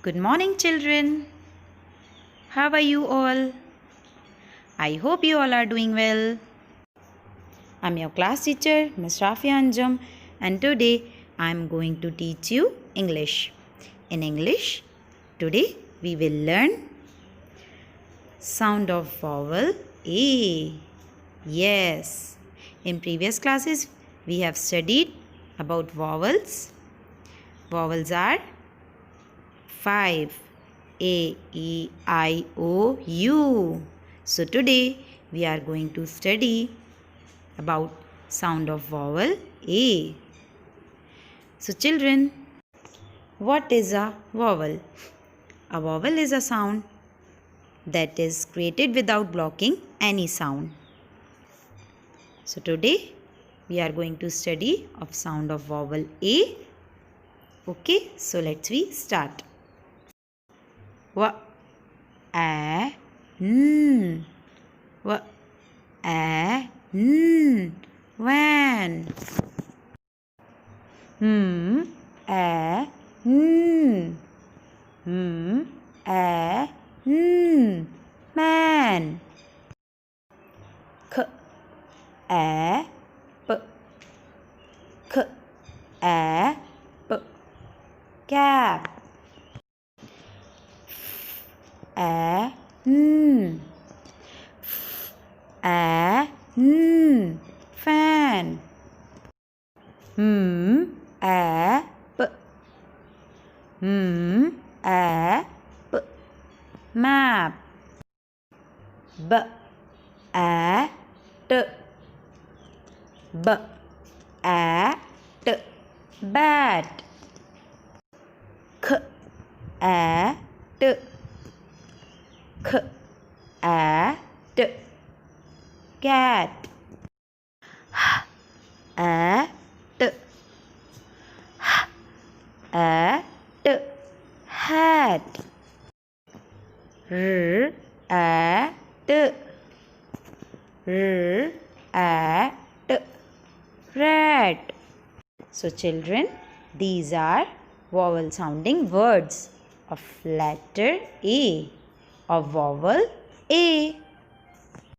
Good morning, children. How are you all? I hope you all are doing well. I'm your class teacher, Ms. Rafia Anjum, and today I'm going to teach you English. In English, today we will learn sound of vowel A. Yes, in previous classes we have studied about vowels. Vowels are 5. A, E, I, O, U. So today we are going to study about sound of vowel A. So children, what is a vowel? A vowel is a sound that is created without blocking any sound. So today we are going to study of sound of vowel A. Okay, so let's start. W, A, N. W, A, N. Van. M, A, N. M, A, N. Man. K, A, P. K, A, P. Cap. A, N. A, N. Fan. M, A, P. M, A, P. Map. B, A, T. B, A, T. Bat. K, A, T. K, A, T. Cat. H, A, T. H, A, T. Hat. R, A, T. R, A, T. Rat. So children, these are vowel sounding words of letter A, of vowel A.